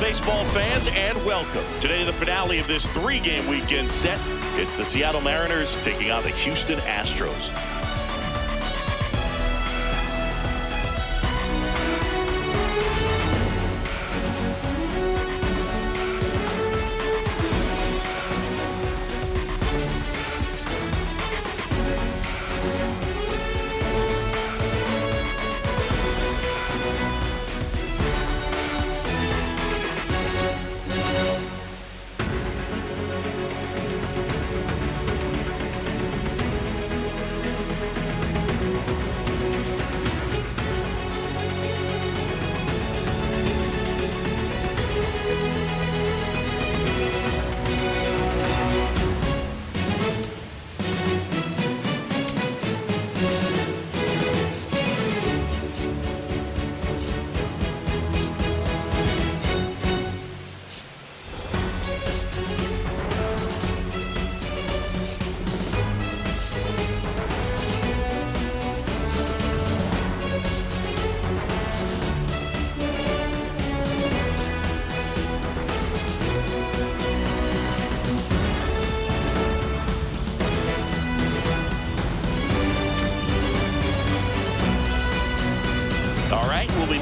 baseball fans, and welcome. Today, the finale of this three-game weekend set. It's the Seattle Mariners taking on the Houston Astros.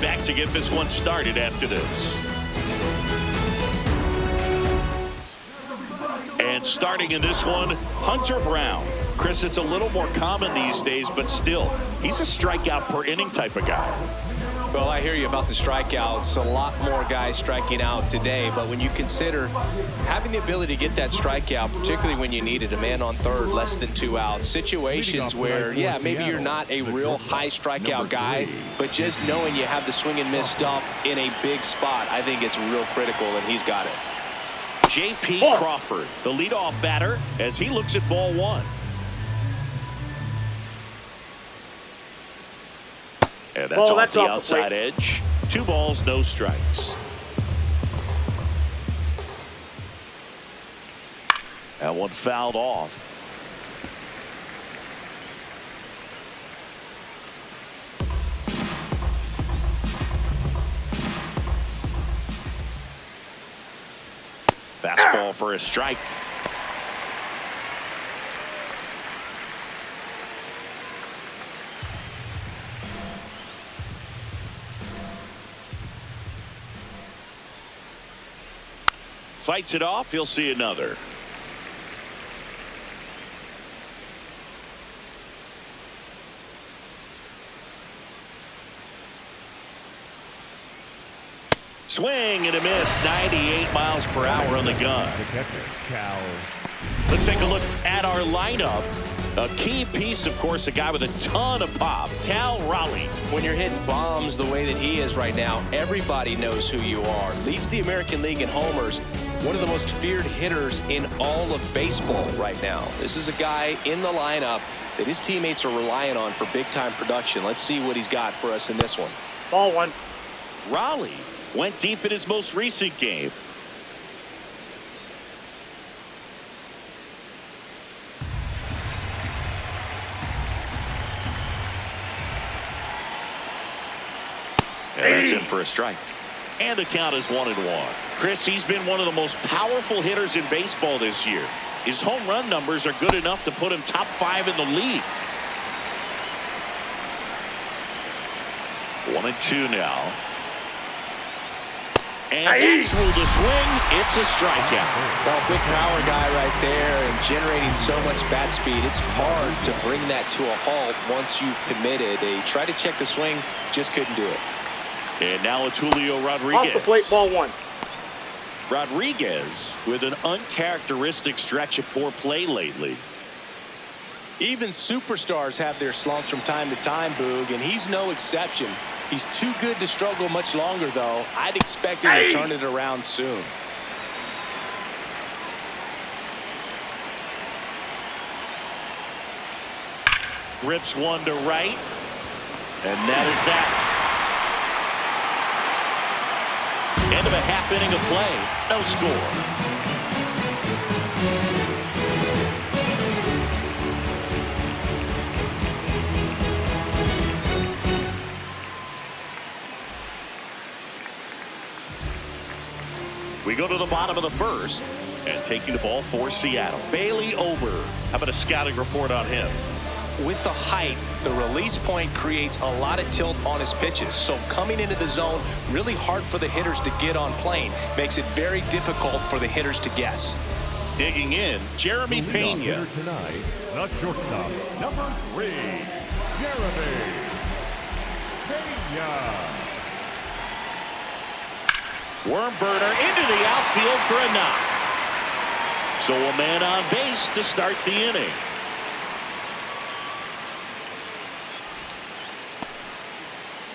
Back to get this one started after this. And starting in this one, Hunter Brown. Chris, it's a little more common these days, but still, he's a strikeout per inning type of guy. Well, I hear you about the strikeouts. A lot more guys striking out today, but when you consider having the ability to get that strikeout, particularly when you needed a man on third, less than 2 outs, situations where, yeah, maybe you're not a real high strikeout guy, but just knowing you have the swing and miss stuff in a big spot, I think it's real critical, and he's got it. JP Crawford, the leadoff batter, as he looks at ball one. And that's off the outside edge. 2 balls, no strikes. That one fouled off. Fastball for a strike. Fights it off. He'll see another. Swing and a miss. 98 miles per hour on the gun. Let's take a look at our lineup. A key piece, of course, a guy with a ton of pop, Cal Raleigh. When you're hitting bombs the way that he is right now, everybody knows who you are. Leads the American League in homers. One of the most feared hitters in all of baseball right now. This is a guy in the lineup that his teammates are relying on for big-time production. Let's see what he's got for us in this one. Ball one. Raleigh went deep in his most recent game. And that's in for a strike. And the count is 1-1. Chris, he's been one of the most powerful hitters in baseball this year. His home run numbers are good enough to put him top 5 in the league. 1-2 now. And that's ruled a swing. It's a strikeout. Well, big power guy right there and generating so much bat speed. It's hard to bring that to a halt once you've committed. They tried to check the swing, just couldn't do it. And now it's Julio Rodriguez. Off the plate, ball one. Rodriguez with an uncharacteristic stretch of poor play lately. Even superstars have their slumps from time to time, Boog, and he's no exception. He's too good to struggle much longer, though. I'd expect him to turn it around soon. Rips one to right. And that is that. End of a half inning of play. No score. We go to the bottom of the first, and taking the ball for Seattle, Bailey Ober. How about a scouting report on him? With the height, the release point creates a lot of tilt on his pitches. So coming into the zone, really hard for the hitters to get on plane. Makes it very difficult for the hitters to guess. Digging in, Jeremy Pena. Tonight, the shortstop, number 3, Jeremy Pena. Worm burner into the outfield for a knock. So a man on base to start the inning.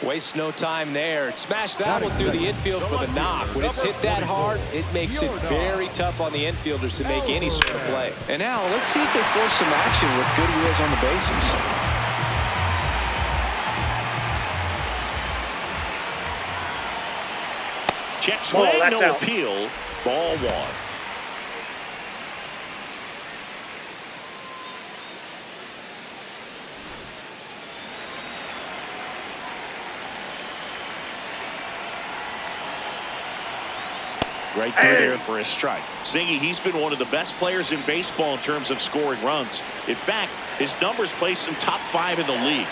Waste no time there. Smash that one through the infield for the knock. When it's hit that hard, it makes it very tough on the infielders to make any sort of play. And now let's see if they force some action with good wheels on the bases. Check swing, no appeal. Ball 1. Right through there for a strike. Zingy, he's been one of the best players in baseball in terms of scoring runs. In fact, his numbers place him top 5 in the league.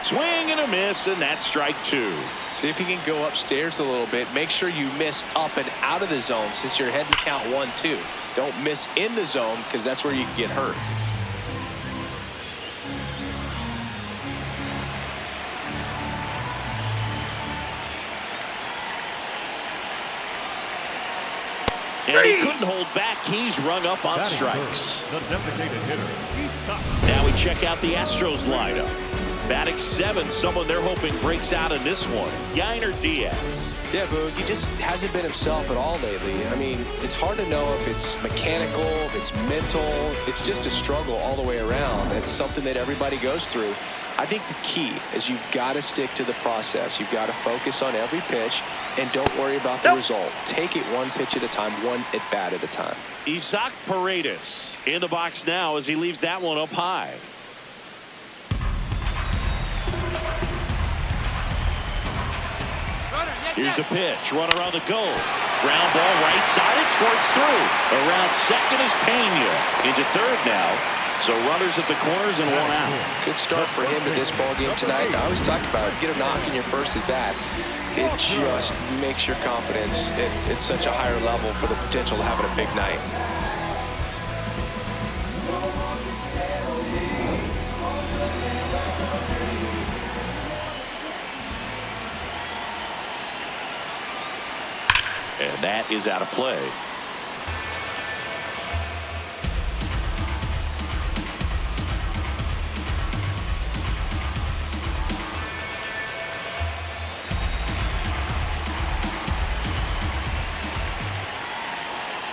Swing and a miss, and that's strike 2. See if you can go upstairs a little bit. Make sure you miss up and out of the zone since you're heading to count 1-2. Don't miss in the zone because that's where you can get hurt. And he couldn't hold back. He's rung up on strikes. The designated hitter. Now we check out the Astros lineup. Batting 7, someone they're hoping breaks out in this one. Yainer Diaz. Yeah, Boog, he just hasn't been himself at all lately. I mean, it's hard to know if it's mechanical, if it's mental. It's just a struggle all the way around. It's something that everybody goes through. I think the key is you've got to stick to the process. You've got to focus on every pitch and don't worry about the result. Take it one pitch at a time, one at bat at a time. Isaac Paredes in the box now as he leaves that one up high. Here's the pitch. Runner on the go. Ground ball right side. It squirts through. Around second is Pena. Into third now. So runners at the corners and 1 out. Good start for him to this ball game tonight. I always talk about it. Get a knock in your first at bat. It just makes your confidence at such a higher level for the potential of having a big night. And that is out of play.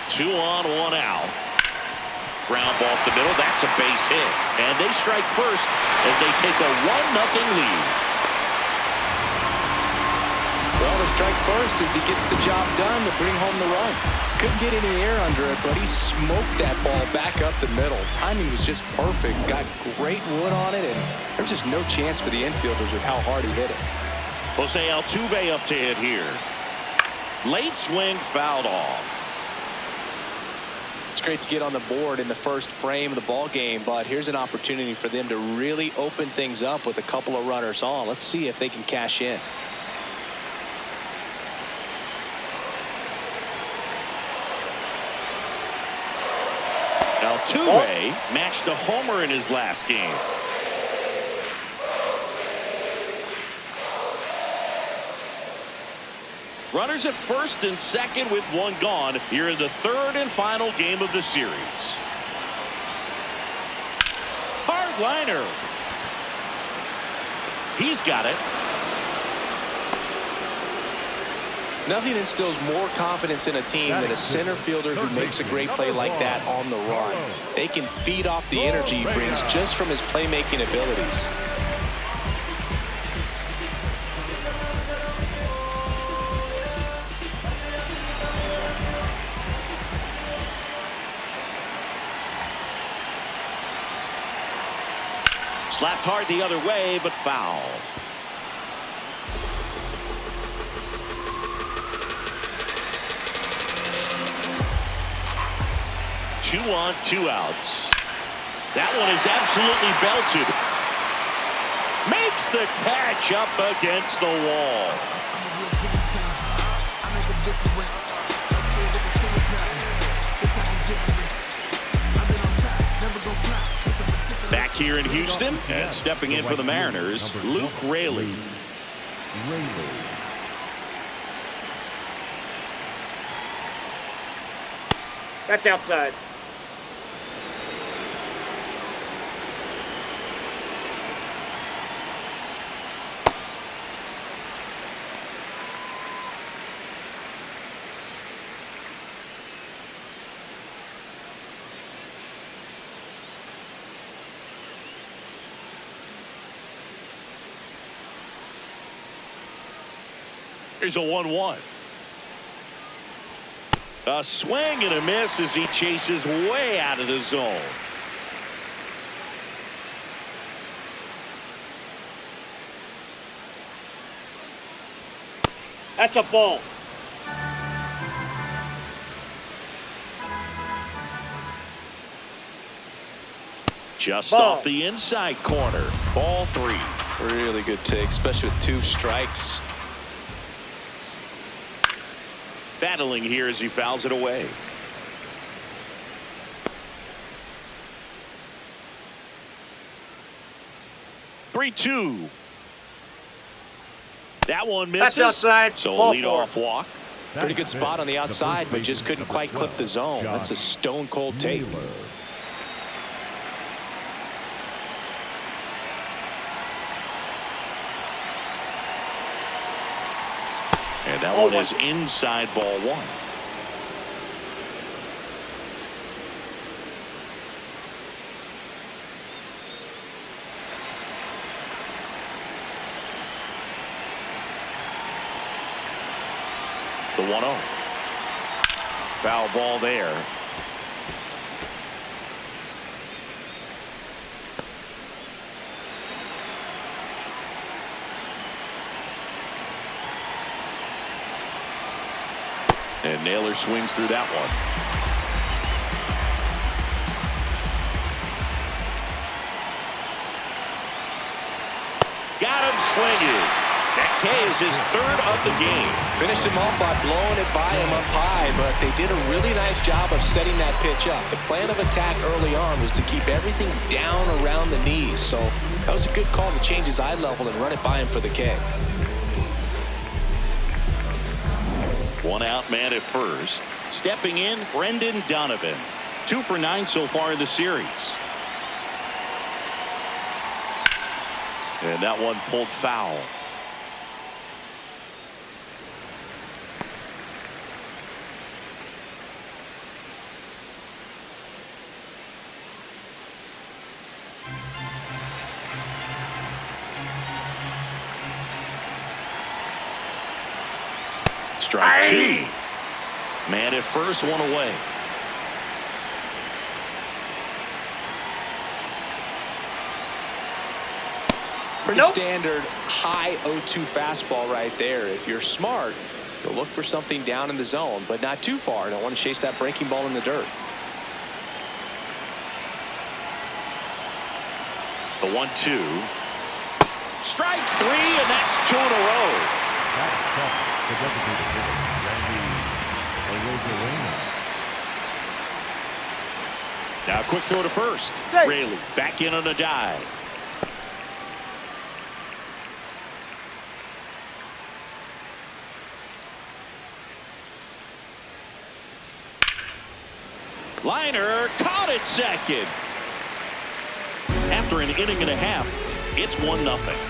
Two on, 1 out. Ground ball up the middle. That's a base hit. And they strike first as they take a 1-0 lead. Well, the strike first as he gets the job done to bring home the run. Couldn't get any air under it, but he smoked that ball back up the middle. Timing was just perfect. Got great wood on it, and there was just no chance for the infielders with how hard he hit it. Jose Altuve up to hit here. Late swing, fouled off. It's great to get on the board in the first frame of the ball game, but here's an opportunity for them to really open things up with a couple of runners on. Let's see if they can cash in. Altuve matched a homer in his last game. Runners at first and second with 1 gone here in the 3rd and final game of the series. Hard liner. He's got it. Nothing instills more confidence in a team than a center fielder who makes a great play like that on the run. They can feed off the energy he brings just from his playmaking abilities. Slapped hard the other way, but foul. 2 on 2 outs. That one is absolutely belted. Makes the catch up against the wall. Back here in Houston, and stepping in for the Mariners, Luke Raleigh. That's outside. Here's a 1-1. A swing and a miss as he chases way out of the zone. That's a ball. Just Ball. off the inside corner. Ball 3. Really good take, especially with 2 strikes. Battling here as he fouls it away. Three-two. That one misses. That's outside. So a Ball leadoff walk. Pretty good spot on the outside, but just couldn't quite clip the zone. That's a stone cold take. And that one is inside ball 1. The 1-0. Foul ball there. And Naylor swings through that one. Got him swinging. That K is his 3rd of the game. Finished him off by blowing it by him up high, but they did a really nice job of setting that pitch up. The plan of attack early on was to keep everything down around the knees, so that was a good call to change his eye level and run it by him for the K. 1 out man at first. Stepping in, Brandon Donovan. 2 for 9 so far in the series. And that one pulled foul. Strike 2. Man at first, 1 away. Pretty standard high 0-2 fastball right there. If you're smart, you'll look for something down in the zone, but not too far. Don't want to chase that breaking ball in the dirt. The 1-2. Strike 3, and that's 2 in a row. The designated hitter, Randy Arozarena. Now a quick throw to first. Raleigh back in on a dive. Liner caught at second. After an inning and a half, it's 1-0.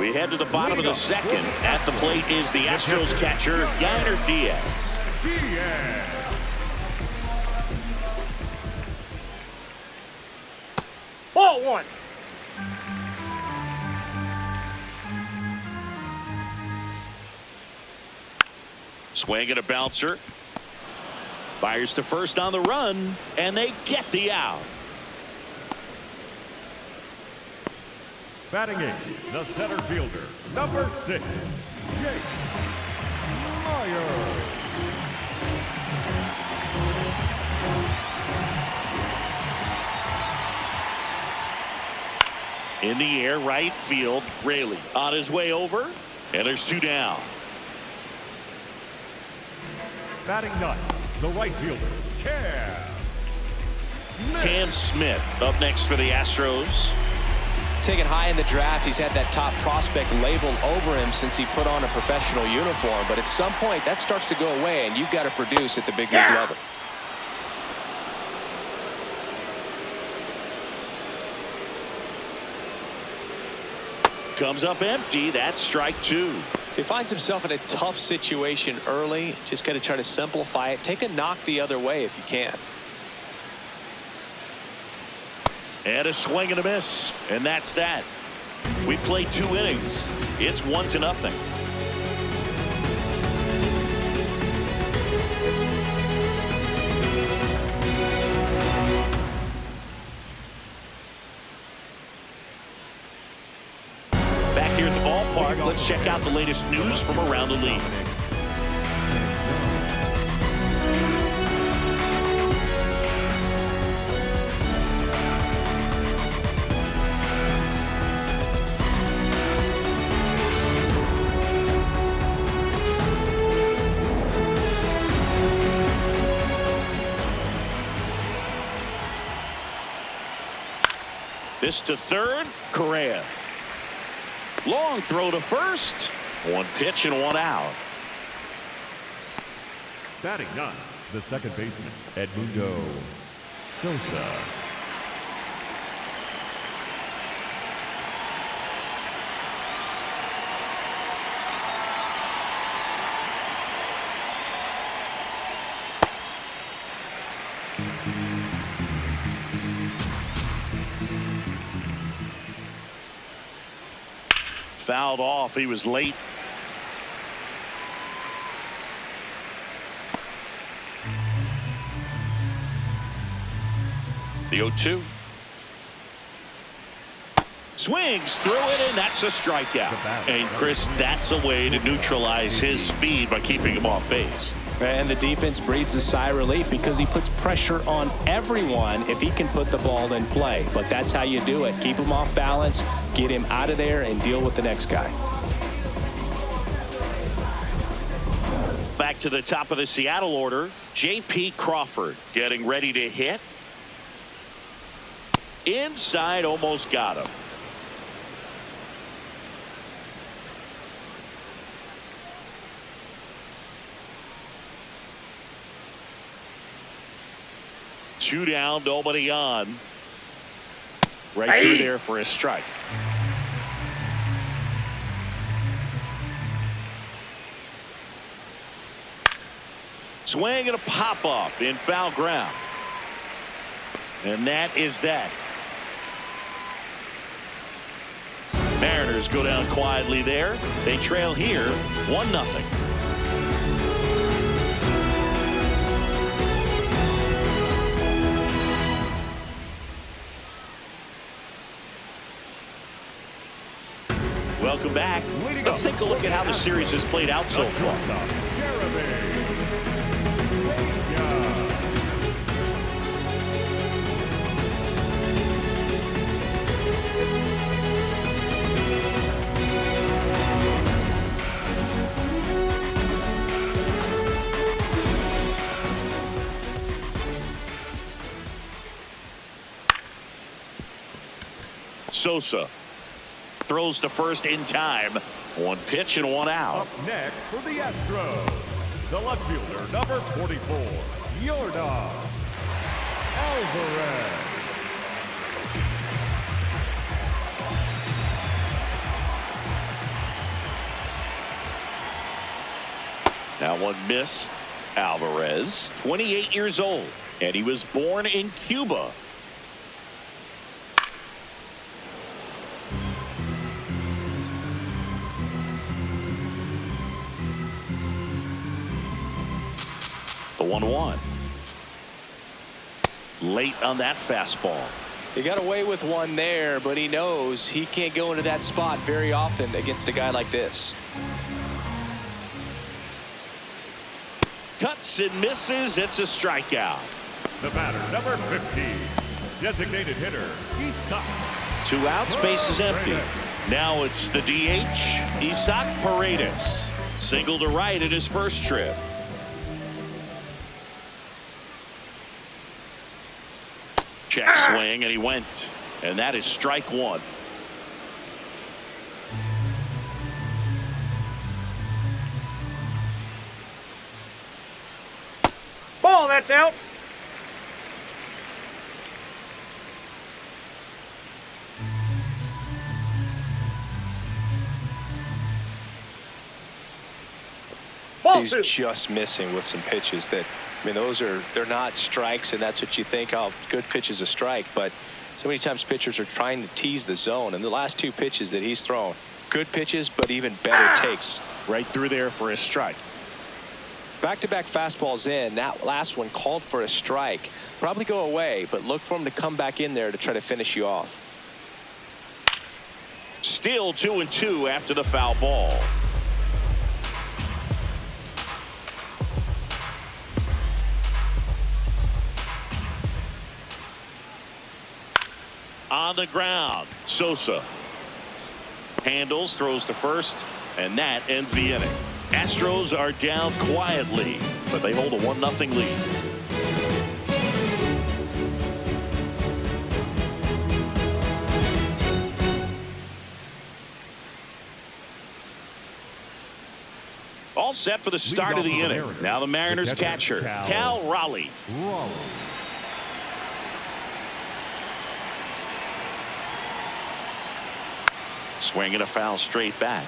We head to the bottom of the second. At the plate is the Astros catcher, Yainer Diaz. Ball 1. Swing and a bouncer. Fires to first on the run, and they get the out. Batting eighth, the center fielder, number 6, Jake Meyer. In the air, right field, Raleigh on his way over, and there's 2 down. Batting ninth, the right fielder, Cam Smith up next for the Astros. Taken high in the draft, he's had that top prospect labeled over him since he put on a professional uniform. But at some point, that starts to go away, and you've got to produce at the big league level. Comes up empty. That's strike 2. He finds himself in a tough situation early. Just got to try to simplify it. Take a knock the other way if you can. And a swing and a miss. And that's that. We played 2 innings. It's 1-0. Back here at the ballpark, let's check out the latest news from around the league. This to third, Correa. Long throw to first. 1 pitch and 1 out. Batting ninth, the second baseman, Edmundo Sosa. Fouled off. He was late. The 0-2. Swings through it, and that's a strikeout. And Chris, that's a way to neutralize his speed by keeping him off base. And the defense breathes a sigh of relief because he puts pressure on everyone if he can put the ball in play. But that's how you do it. Keep him off balance, get him out of there, and deal with the next guy. Back to the top of the Seattle order, JP Crawford getting ready to hit. Inside, almost got him. Two down, nobody on. Right through there for a strike. Swing and a pop up in foul ground. And that is that. Mariners go down quietly there. They trail here 1-0. Welcome back. Let's take a look at how the series has played out so far. Sosa throws to first in time. 1 pitch and 1 out. Up next for the Astros, the left fielder, number 44, Yordan Alvarez. That one missed. Alvarez, 28 years old, and he was born in Cuba. The 1-1. Late on that fastball. He got away with one there, but he knows he can't go into that spot very often against a guy like this. Cuts and misses. It's a strikeout. The batter, number 15, designated hitter, Isaac. 2 outs, base is empty. Now it's the DH, Isaac Paredes. Single to right at his first trip. Check swing, and he went. And that is strike 1. Ball, that's out. Ball He's 2. just missing with some pitches that, I mean, they're not strikes, and that's what you think, oh, good pitch is a strike. But so many times pitchers are trying to tease the zone, and the last 2 pitches that he's thrown, good pitches, but even better takes. Right through there for a strike. Back-to-back fastballs in. That last one called for a strike. Probably go away, but look for him to come back in there to try to finish you off. Still 2-2 after the foul ball. On the ground, Sosa handles, throws to first, and that ends the inning. Astros are down quietly, but they hold a 1-0 lead. All set for the start of the inning. Now the Mariners catcher, Cal Raleigh. Swinging a foul straight back.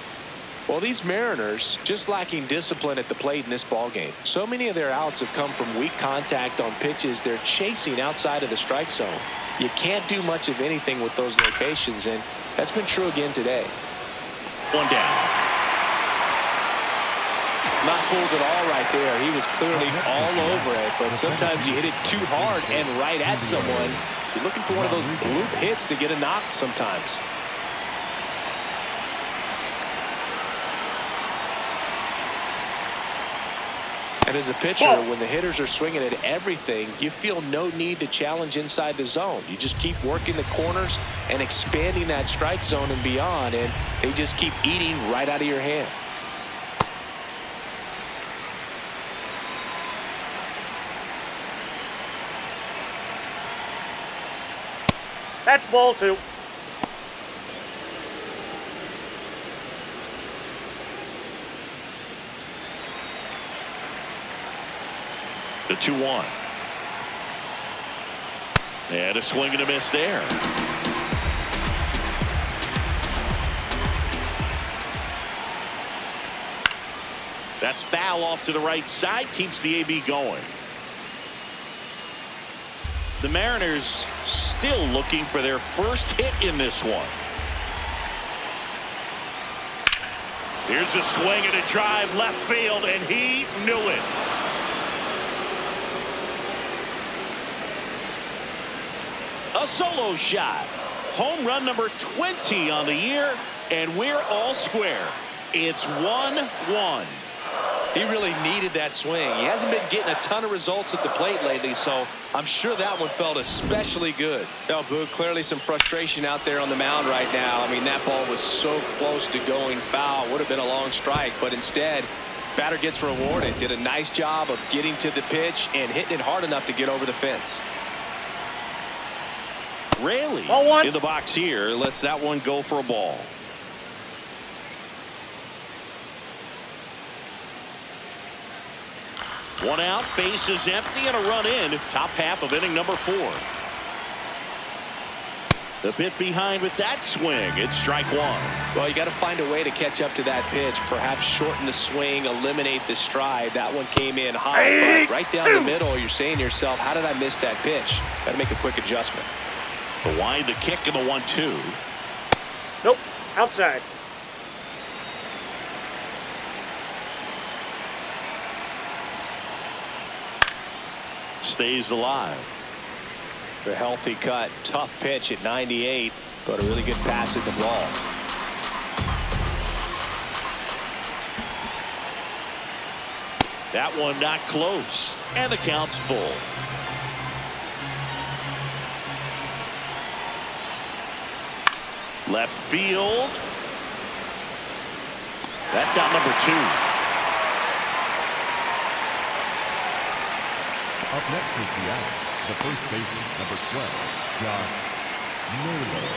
Well, these Mariners just lacking discipline at the plate in this ballgame. So many of their outs have come from weak contact on pitches they're chasing outside of the strike zone. You can't do much of anything with those locations, and that's been true again today. 1 down. Not fooled at all right there. He was clearly all over it, but sometimes you hit it too hard and right at someone. You're looking for one of those bloop hits to get a knock sometimes. And as a pitcher, when the hitters are swinging at everything, you feel no need to challenge inside the zone. You just keep working the corners and expanding that strike zone and beyond, and they just keep eating right out of your hand. That's ball 2. The 2-1. And a swing and a miss there. That's foul off to the right side. Keeps the AB going. The Mariners still looking for their first hit in this one. Here's a swing and a drive left field, and he knew it. A solo shot. Home run number 20 on the year, and we're all square. It's 1-1. He really needed that swing. He hasn't been getting a ton of results at the plate lately, so I'm sure that one felt especially good. Now, Boog, clearly some frustration out there on the mound right now. I mean, that ball was so close to going foul. Would have been a long strike, but instead, batter gets rewarded. Did a nice job of getting to the pitch and hitting it hard enough to get over the fence. Raleigh in the box here lets that one go for a ball. One out, base is empty, and a run in. Top half of inning number 4. The bit behind with that swing. It's strike 1. Well, you got to find a way to catch up to that pitch. Perhaps shorten the swing, eliminate the stride. That one came in high, but right down the middle, you're saying to yourself, how did I miss that pitch? Got to make a quick adjustment. The wind, the kick, and the 1-2. Nope, outside. Stays alive. A healthy cut. Tough pitch at 98, but a really good pass at the ball. That one not close, and the count's full. Left field. That's out number 2. Up next is the first baseman, number 12, Josh Naylor.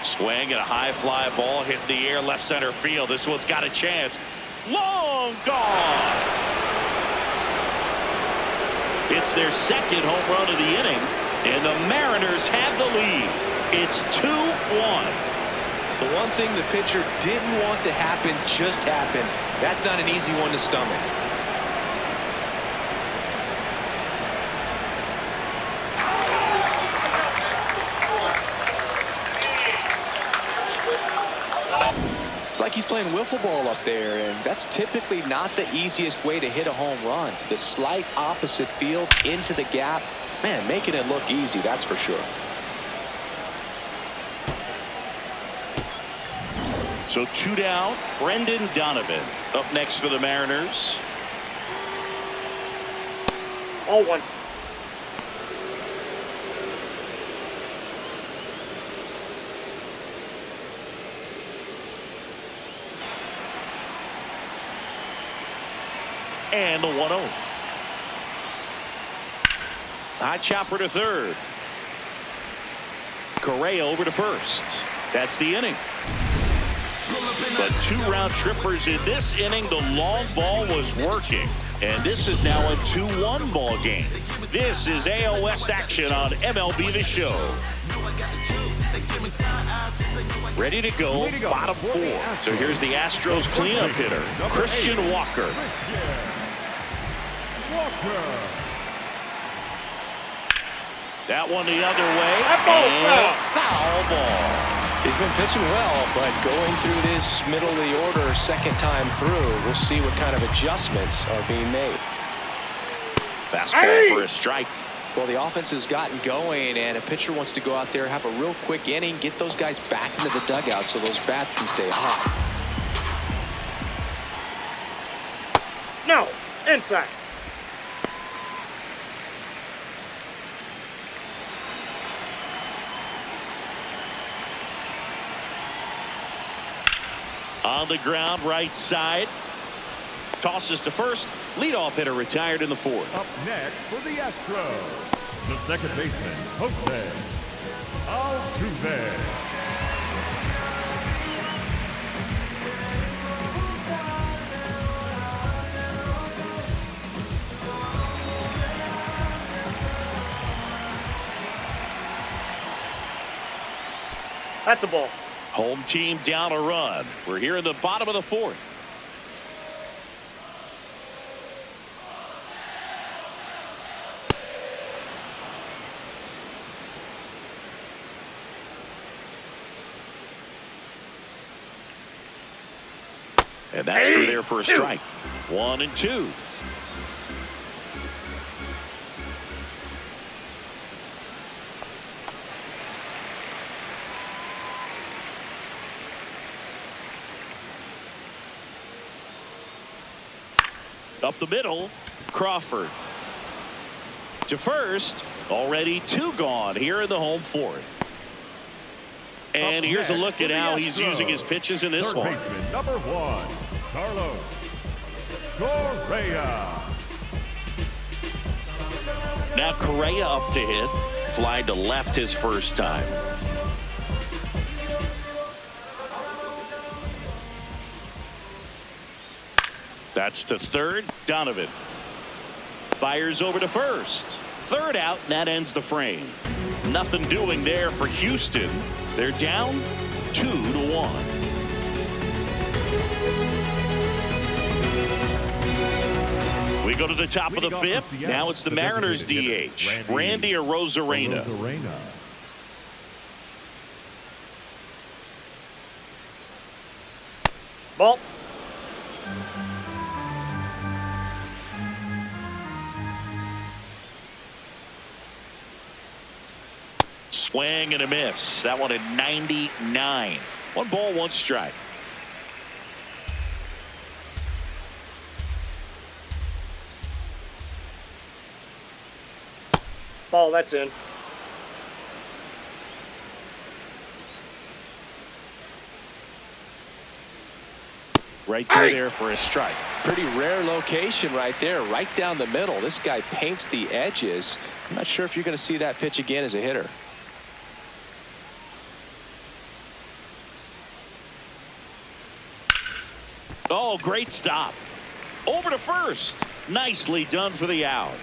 Swing and a high fly ball hitting the air left center field. This one's got a chance. Long gone. It's their second home run of the inning, and the Mariners have the lead. It's 2-1. The one thing the pitcher didn't want to happen just happened. That's not an easy one to stomach. It's like he's playing wiffle ball up there, and that's typically not the easiest way to hit a home run. To the slight opposite field, into the gap. Man, making it look easy, that's for sure. So 2 down. Brandon Donovan up next for the Mariners. 0-1. And the 1-0. High chopper to third. Correa over to first. That's the inning. But 2 round trippers in this inning. The long ball was working. And this is now a 2-1 ball game. This is AL West action on MLB The Show. Ready to go, bottom 4. So here's the Astros cleanup hitter, Christian Walker. That one the other way. And foul ball. He's been pitching well, but going through this middle of the order second time through, we'll see what kind of adjustments are being made. Fastball for a strike. Well, the offense has gotten going, and a pitcher wants to go out there, have a real quick inning, get those guys back into the dugout so those bats can stay hot. No, inside. On the ground, right side. Tosses to first. Leadoff hitter retired in the 4th. Up next for the Astros, the second baseman, Jose Altuve. That's a ball. Home team down a run. We're here in the bottom of the 4th. And that's through there for a strike. 1-2. Up the middle, Crawford. To first, already 2 gone here in the home 4th. And here's a look at how he's using his pitches in this one. Baseman, number 1, Carlos Correa. Now Correa up to hit. Fly to left his first time. That's to third. Donovan fires over to first. Third out, and that ends the frame. Nothing doing there for Houston. They're down 2-1. We go to the top of the 5th. Now it's the Mariners DH, Randy Arozarena. Ball. Swing and a miss. That one at 99. 1 ball, 1 strike. Ball, that's in. Right through there for a strike. Pretty rare location right there, right down the middle. This guy paints the edges. I'm not sure if you're going to see that pitch again as a hitter. Oh, great stop. Over to first. Nicely done for the out.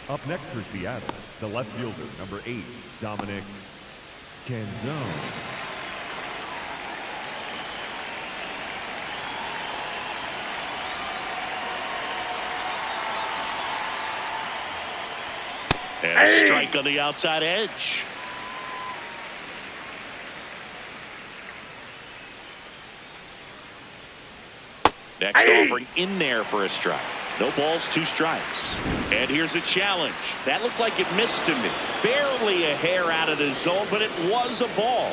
Up next for Seattle, the left fielder, number 8, Dominic Canzone. And a strike on the outside edge. Next offering in there for a strike. No balls, 2 strikes. And here's a challenge. That looked like it missed to me. Barely a hair out of the zone, but it was a ball.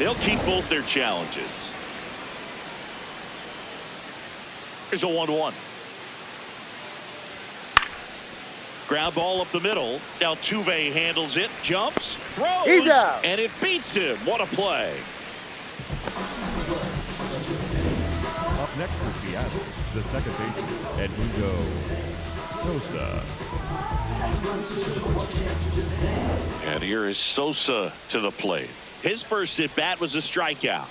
They'll keep both their challenges. Here's a 1-1. Ground ball up the middle. Altuve handles it, jumps, throws, He's out. and it beats him. What a play. Up next for Seattle, the second baseman, Edmundo Sosa. And here is Sosa to the plate. His first at bat was a strikeout.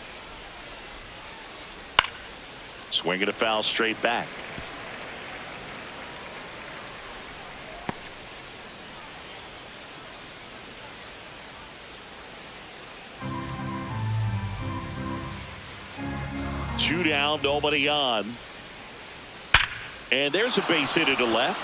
Swing and a foul straight back. Two down, nobody on. And there's a base hit to left.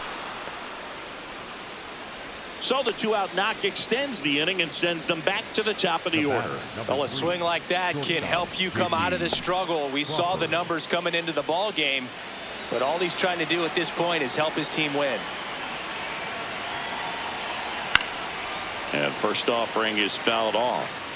So the 2-out knock extends the inning and sends them back to the top of the order. Well, a swing like that can help you come out of this struggle. We saw the numbers coming into the ball game, but all he's trying to do at this point is help his team win. And first offering is fouled off.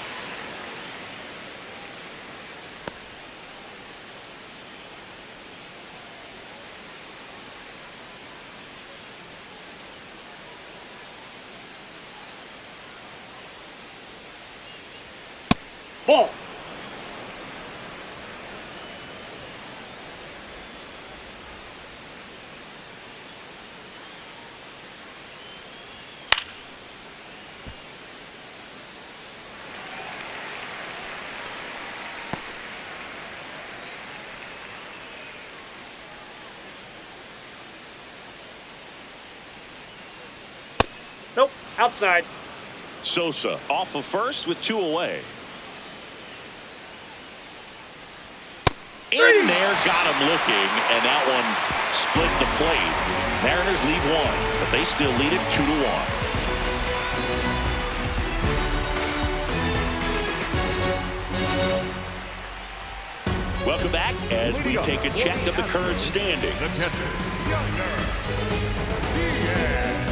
Ball. Nope, outside. Sosa off of first with 2 away. In there, got him looking, and that one split the plate. Mariners lead 1, but they still lead it 2-1. Welcome back as we take a check of the current standings. The catcher, Yainer Diaz.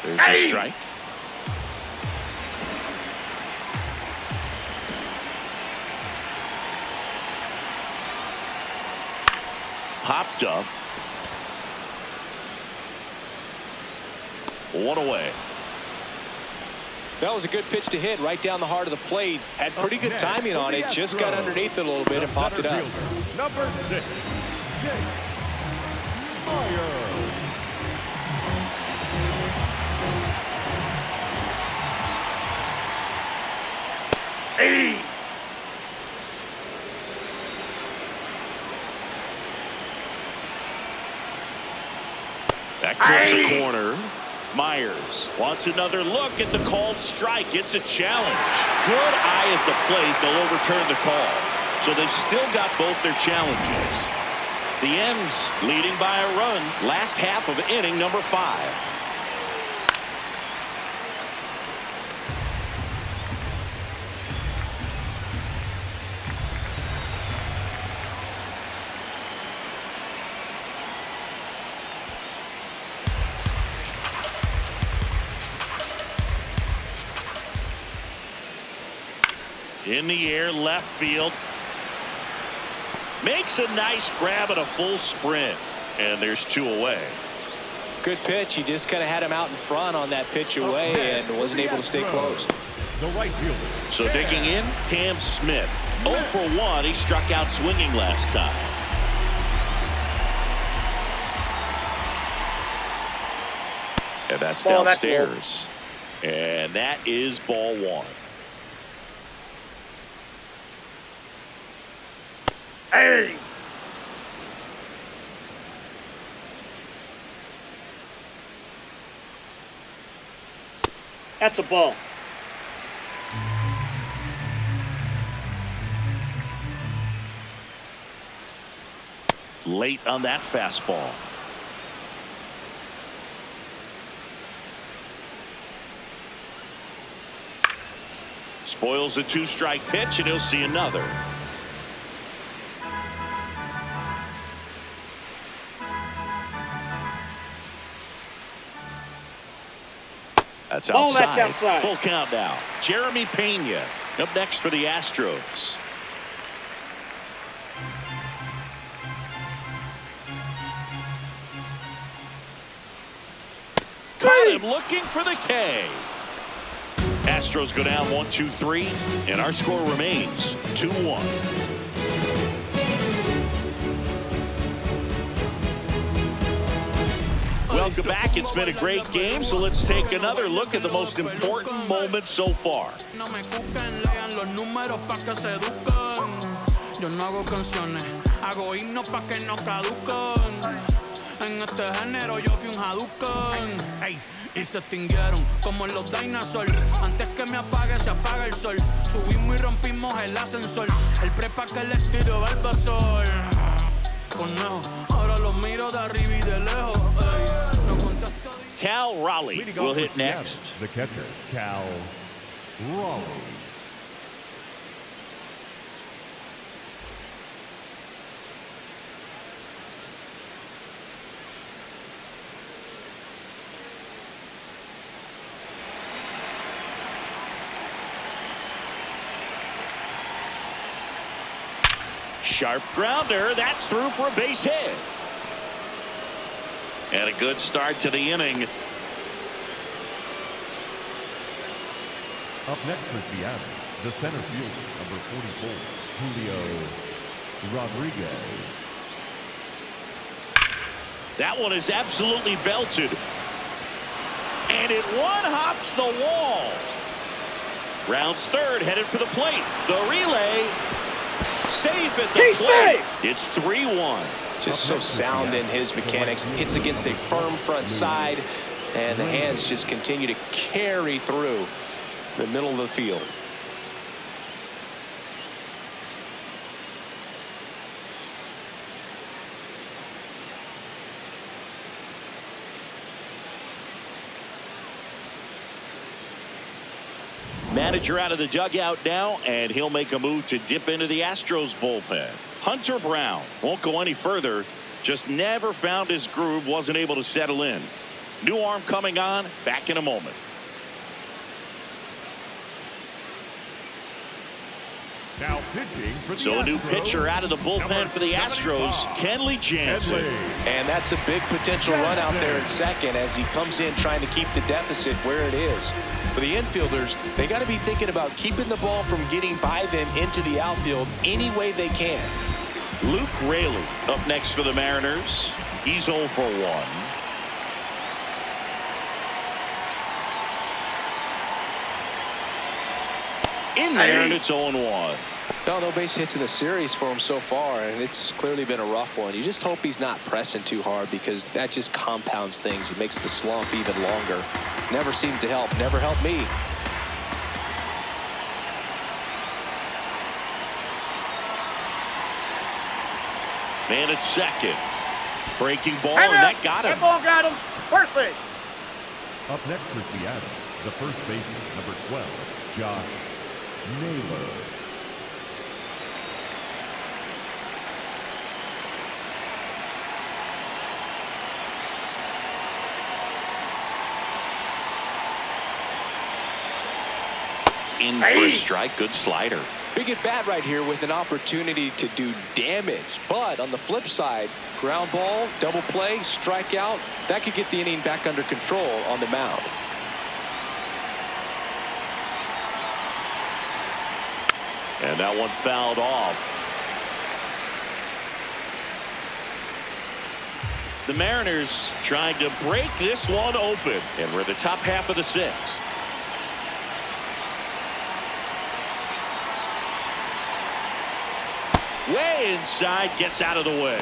There's a strike. Popped up. 1 away. That was a good pitch to hit right down the heart of the plate. Had pretty good timing on it. Just got underneath it a little bit and popped it up. Number 6, Jake Meyer. That clips the corner. Myers wants another look at the called strike. It's a challenge. Good eye at the plate. They'll overturn the call. So they've still got both their challenges. The M's leading by a run. Last half of inning number 5. In the air, left field. Makes a nice grab at a full sprint. And there's 2 away. Good pitch. He just kind of had him out in front on that pitch away and wasn't able to stay close. The right fielder. So digging in, Cam Smith. 0 for 1. He struck out swinging last time. And that's downstairs. And that is ball 1. Hey! That's a ball. Late on that fastball. Spoils the 2-strike pitch, and he'll see another. That's outside. That's outside. Full count now. Jeremy Pena up next for the Astros. Caught him looking for the K. Astros go down 1-2-3, and our score remains 2-1. Welcome back. It's been a great game, so let's take another look at the most important moment so far. Y se extinguieron como los dinosaurs. Antes que me apague, se apaga el sol. Subimos y rompimos el ascensor. El prepa que les tiro Barbasol. Conejo, ahora los miro de arriba y de lejos. No contesto. Cal Raleigh will hit next. The catcher, Cal Raleigh. Sharp grounder. That's through for a base hit. And a good start to the inning. Up next for Seattle, the center fielder, number 44, Julio Rodriguez. That one is absolutely belted. And it one-hops the wall. Rounds third, headed for the plate. The relay. Safe at the plate. It's 3-1. Just so sound in his mechanics. Hits against a firm front side, and the hands just continue to carry through the middle of the field. Manager out of the dugout now, and he'll make a move to dip into the Astros bullpen. Hunter Brown won't go any further. Just never found his groove, wasn't able to settle in. New arm coming on, back in a moment. Now pitching for the So a new Astros, pitcher out of the bullpen for the Astros, Kenley Janzen. And that's a big potential run out there in second as he comes in trying to keep the deficit where it is. For the infielders, they got to be thinking about keeping the ball from getting by them into the outfield any way they can. Luke Raley up next for the Mariners. He's 0 for 1. In there, and it's 0-1. No base hits in the series for him so far, and it's clearly been a rough one. You just hope he's not pressing too hard, because that just compounds things. It makes the slump even longer. Never seemed to help. Never helped me. Man at second. Breaking ball, and that got him. That ball got him. First base. Up next for Seattle, the first baseman, number 12, Josh Naylor. In for a strike. Good slider. Big at bat right here with an opportunity to do damage. But on the flip side, ground ball, double play, strikeout, that could get the inning back under control on the mound. And that one fouled off. The Mariners trying to break this one open. And we're in the top half of the sixth. Way inside, gets out of the way.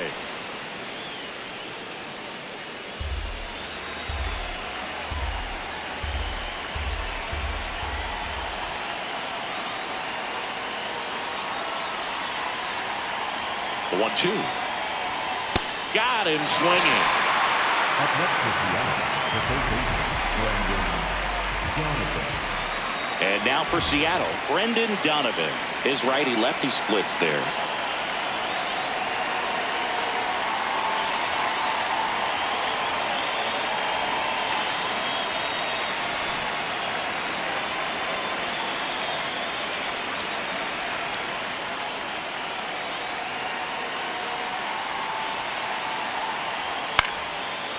The 1-2. Got him swinging. Up next for Seattle, the third baseman, Brandon Donovan. And now for Seattle, Brandon Donovan. His righty-lefty splits there.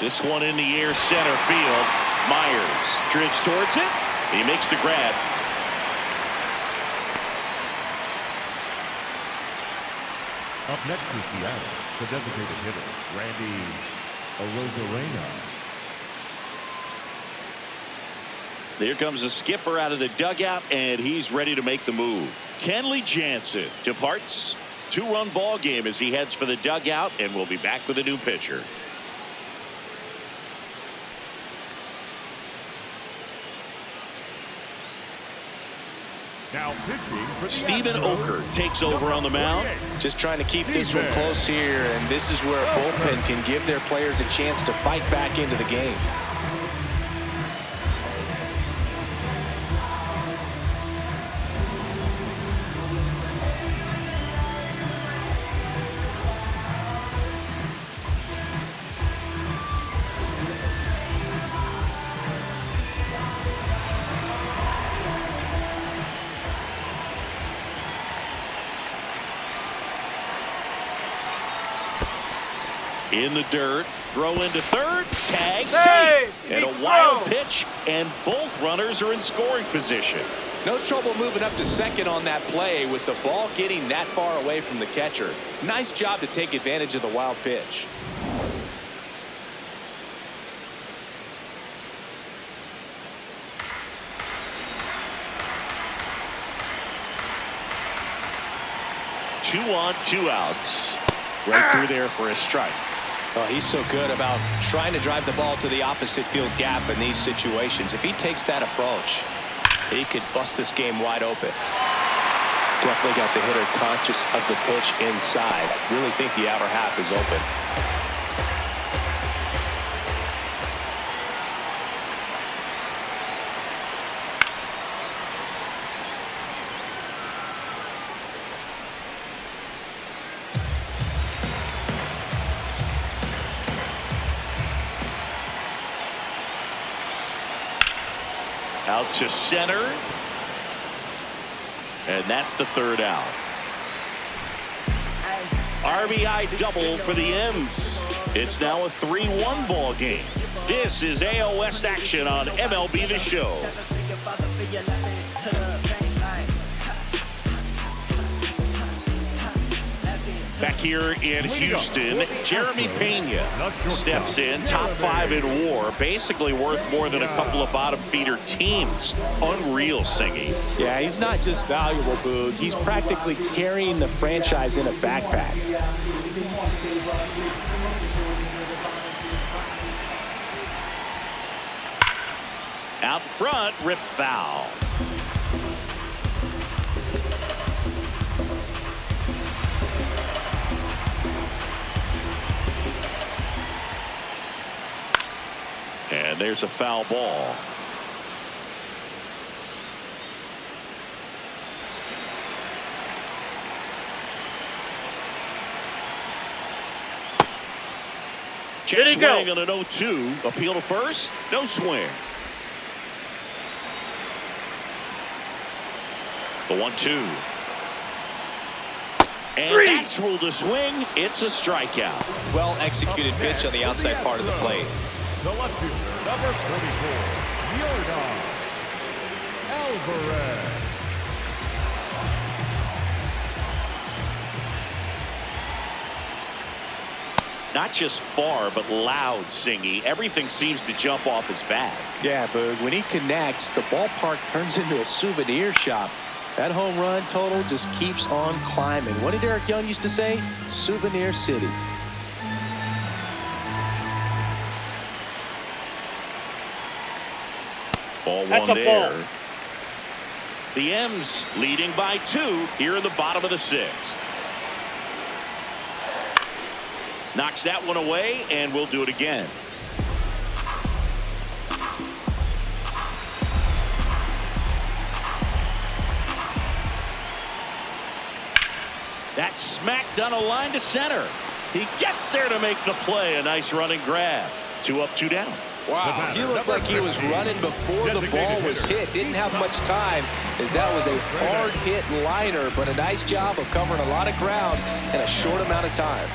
This one in the air, center field. Myers drifts towards it. He makes the grab. Up next for Seattle, the designated hitter, Randy Arozarena. There comes the skipper out of the dugout, and he's ready to make the move. Kenley Jansen departs. Two-run ball game as he heads for the dugout, and we'll be back with a new pitcher. Now pitching for Steven Astros, Oker takes over on the mound. Just trying to keep this one close here, and this is where a bullpen can give their players a chance to fight back into the game. In the dirt, throw into third, tag, Hey, safe, and a big wild throw. pitch, and both runners are in scoring position. No trouble moving up to second on that play with the ball getting that far away from the catcher. Nice job to take advantage of the wild pitch. Two on, two outs. Right through there for a strike. Oh, he's so good about trying to drive the ball to the opposite field gap in these situations. If he takes that approach, he could bust this game wide open. Definitely got the hitter conscious of the pitch inside. Really think the outer half is open. Out to center. And that's the third out. RBI double for the M's. It's now a 3-1 ball game. This is AL West action on MLB The Show. Back here in Houston, Jeremy Pena steps in, top 5 in WAR, basically worth more than a couple of bottom feeder teams. Unreal, Singy. Yeah, he's not just valuable, Boog. He's practically carrying the franchise in a backpack. Out front, rip foul. And there's a foul ball. Check swing on an 0-2. Appeal to first. No swing. The 1-2. And that's ruled a swing. It's a strikeout. Well executed pitch on the outside part of the plate. The left fielder, number 44, Yordan Alvarez. Not just far, but loud, Singy. Everything seems to jump off his bat. Yeah, Boog, when he connects, the ballpark turns into a souvenir shop. That home run total just keeps on climbing. What did Eric Young used to say? Souvenir City. Ball one there. The M's leading by 2 here in the bottom of the 6th. Knocks that one away, and we'll do it again. That's smacked on a line to center. He gets there to make the play. A nice running grab. 2 up, 2 down. Wow, he looked like he was running before the ball was hit. Didn't have much time, as that was a hard hit liner, but a nice job of covering a lot of ground in a short amount of time.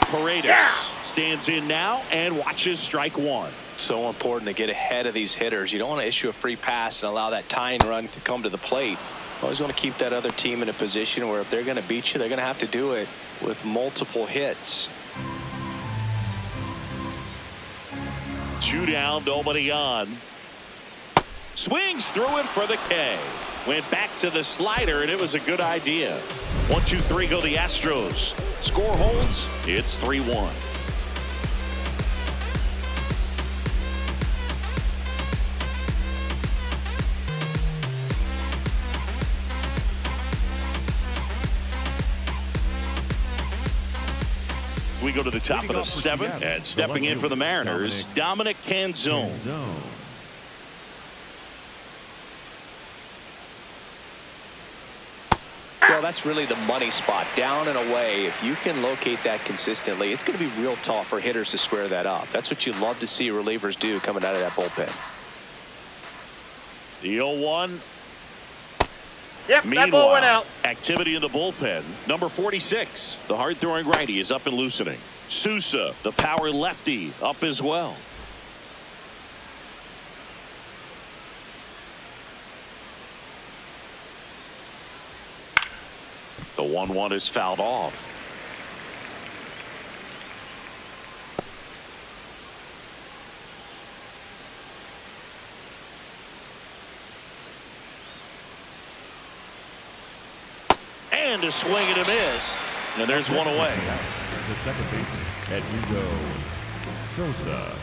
Paredes stands in now and watches strike 1. So important to get ahead of these hitters. You don't want to issue a free pass and allow that tying run to come to the plate. Always want to keep that other team in a position where if they're going to beat you, they're going to have to do it with multiple hits. 2 down, nobody on. Swings through it for the K. Went back to the slider, and it was a good idea. 1, 2, 3 go the Astros. Score holds. It's 3-1. We go to the top of the 7th, and stepping in for the Mariners, Dominic Canzone. Well, that's really the money spot, down and away. If you can locate that consistently, it's going to be real tough for hitters to square that up. That's what you love to see relievers do coming out of that bullpen. The 0-1. Yep, that ball went out. Activity in the bullpen. Number 46, the hard-throwing righty, is up and loosening. Sosa, the power lefty, up as well. The 1-1 is fouled off. And a swing and a miss. And there's one away. The second baseman, Edmundo Sosa.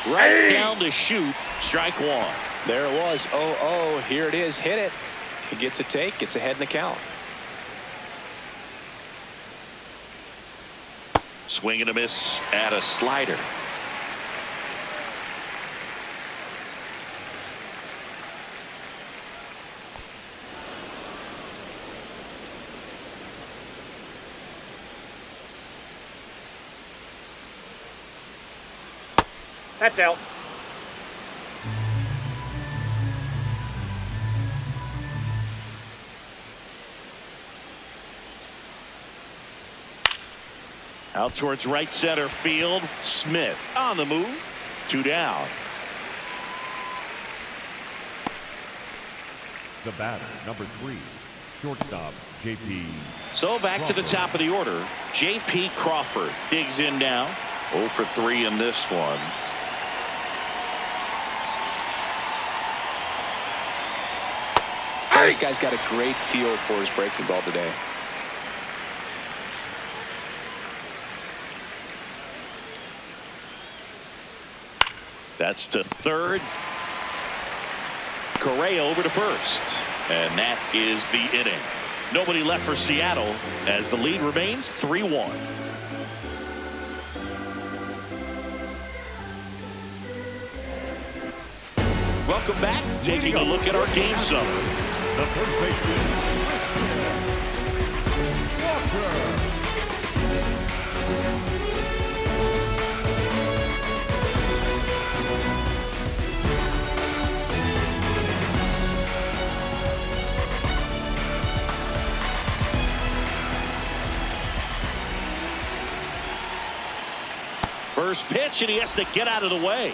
Right down to shoot. Strike 1. There it was. 0-0. Here it is. Hit it. He gets a take. Gets ahead in the count. Swing and a miss at a slider. That's out. Out towards right center field. Smith on the move. 2 down. The batter, number 3, shortstop, JP. So back to the top of the order. JP Crawford digs in now. 0 for 3 in this one. This guy's got a great feel for his breaking ball today. That's to third. Correa over to first. And that is the inning. Nobody left for Seattle as the lead remains 3-1. Welcome back. Taking a look at our game summary. The first baseman, Walker. First pitch, and he has to get out of the way.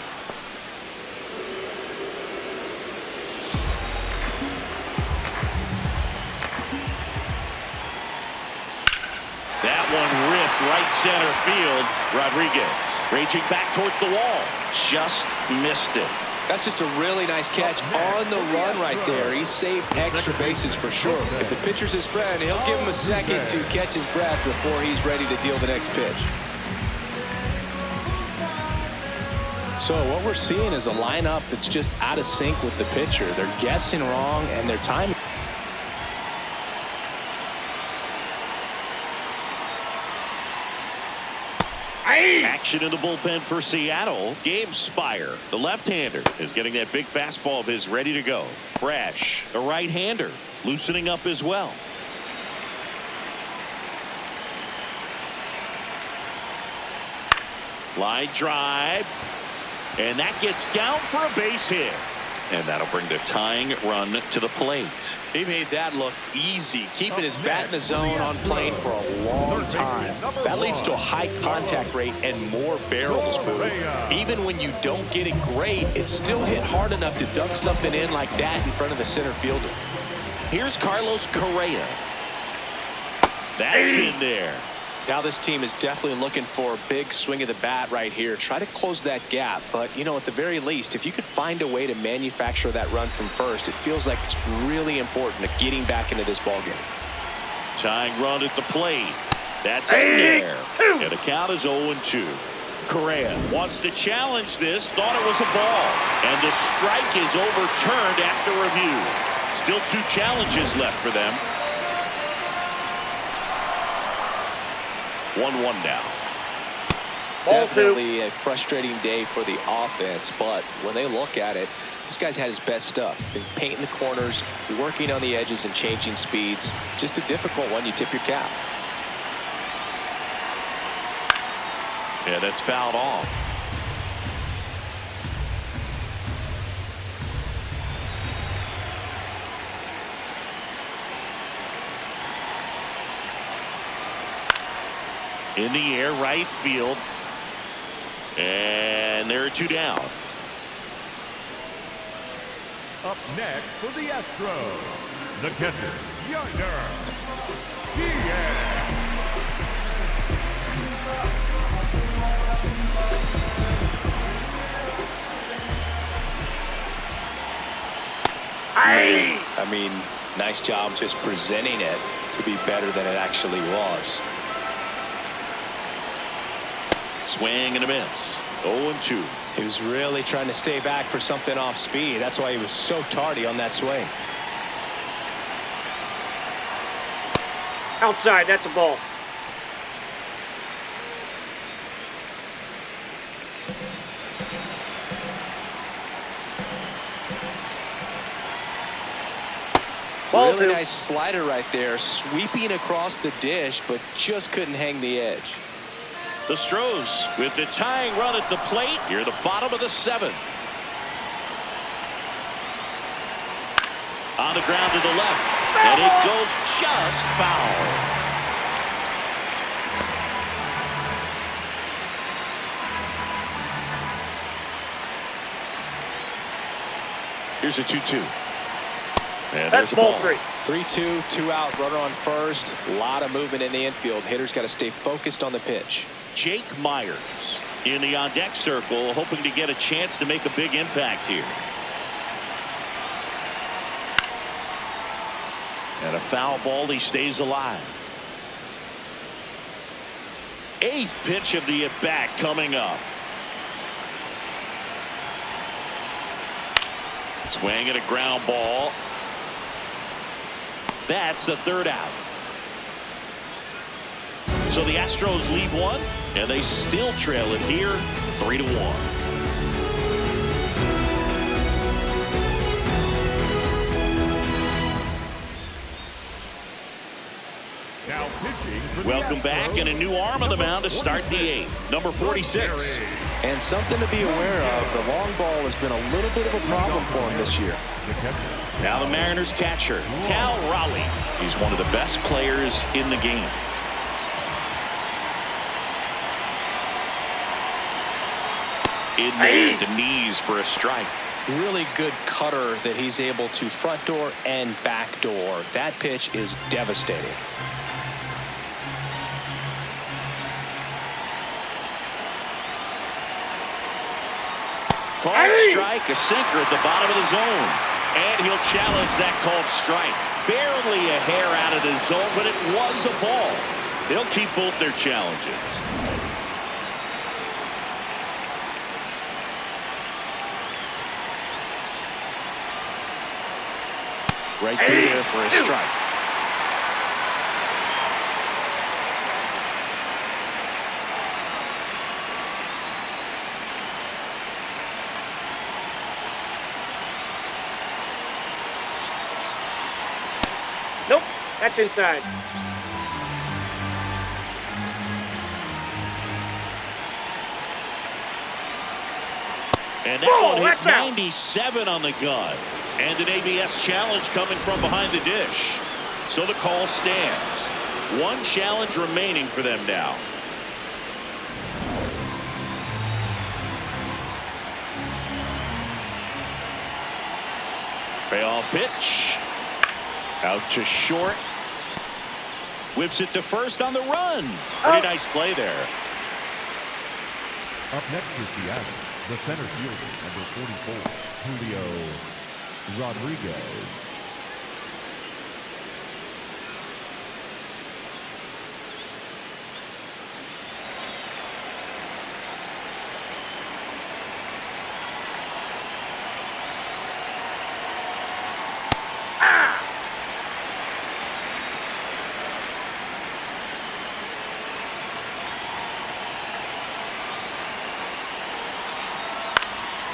That one ripped right center field. Rodriguez raging back towards the wall. Just missed it. That's just a really nice catch on the run right there. He saved extra bases for sure. If the pitcher's his friend, he'll give him a second to catch his breath before he's ready to deal the next pitch. So what we're seeing is a lineup that's just out of sync with the pitcher. They're guessing wrong and their timing. Action in the bullpen for Seattle. Gabe Spire, the left-hander, is getting that big fastball of his ready to go. Brash, the right-hander, loosening up as well. Line drive. And that gets down for a base hit. And that'll bring the tying run to the plate. He made that look easy, keeping his bat in the zone on plane for a long time. That leads to a high contact rate and more barrels, Boo. Even when you don't get it great, it's still hit hard enough to dunk something in like that in front of the center fielder. Here's Carlos Correa. That's in there. Now this team is definitely looking for a big swing of the bat right here. Try to close that gap. But, you know, at the very least, if you could find a way to manufacture that run from first, it feels like it's really important to getting back into this ballgame. Tying run at the plate. That's in there. And the count is 0-2. Correa wants to challenge this. Thought it was a ball. And the strike is overturned after review. Still 2 challenges left for them. 1-1 now. Definitely a frustrating day for the offense, but when they look at it, this guy's had his best stuff. Been painting the corners, working on the edges and changing speeds. Just a difficult one. You tip your cap. Yeah, that's fouled off. In the air, right field. And there are 2 down. Up next for the Astros, the catcher, Yainer Diaz. I mean, nice job just presenting it to be better than it actually was. Swing and a miss. 0-2. He was really trying to stay back for something off speed. That's why he was so tardy on that swing. Outside, that's a ball. Ball Really 2. nice slider right there, sweeping across the dish, but just couldn't hang the edge. The Astros with the tying run at the plate. Here, the bottom of the 7th. On the ground to the left. And it goes just foul. Here's a 2-2. And That's there's a ball ball. 3. 3-2, 2 out, runner on first. A lot of movement in the infield. Hitters got to stay focused on the pitch. Jake Myers in the on-deck circle, hoping to get a chance to make a big impact here. And a foul ball. He stays alive. 8th pitch of the at-bat coming up. Swing and a ground ball. That's the 3rd out. So the Astros lead 1, and they still trail it here 3-1. Now pitching for the Welcome back, Astros, and a new arm on the mound to start the 8th. Number 46. And something to be aware of, the long ball has been a little bit of a problem for him this year. Now the Mariners catcher, Cal Raleigh. He's one of the best players in the game. In there at the knees for a strike. Really good cutter that he's able to front door and back door. That pitch is devastating. Called strike, a sinker at the bottom of the zone. And he'll challenge that called strike. Barely a hair out of the zone, but it was a ball. They'll keep both their challenges. Right through there for a strike. Nope, that's inside. And that one hit 97 on the gun. And an ABS challenge coming from behind the dish. So the call stands. 1 challenge remaining for them now. Payoff pitch. Out to short. Whips it to first on the run. Pretty nice play there. Up next is Seattle, the center fielder, number 44, Julio Rodriguez.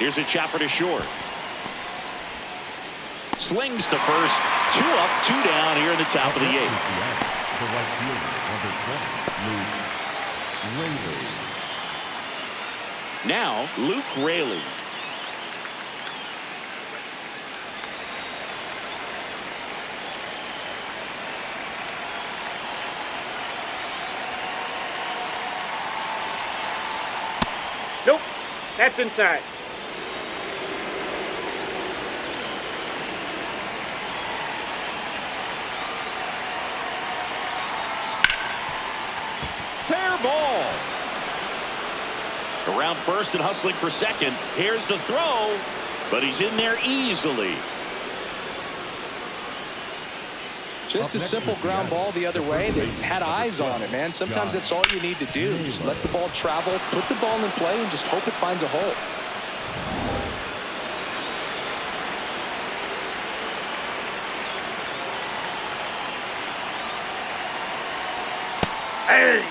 Here's a chopper to short. Slings to first. 2 up, 2 down here in the top of the 8th. The right fielder, number 20, Luke Raley. Now, Luke Raley. Nope, that's inside. Fair ball. Around first and hustling for second. Here's the throw, but he's in there easily. Just a simple ground ball the other way. They had eyes on it, man. Sometimes that's all you need to do. Just let the ball travel, put the ball in play, and just hope it finds a hole. Hey!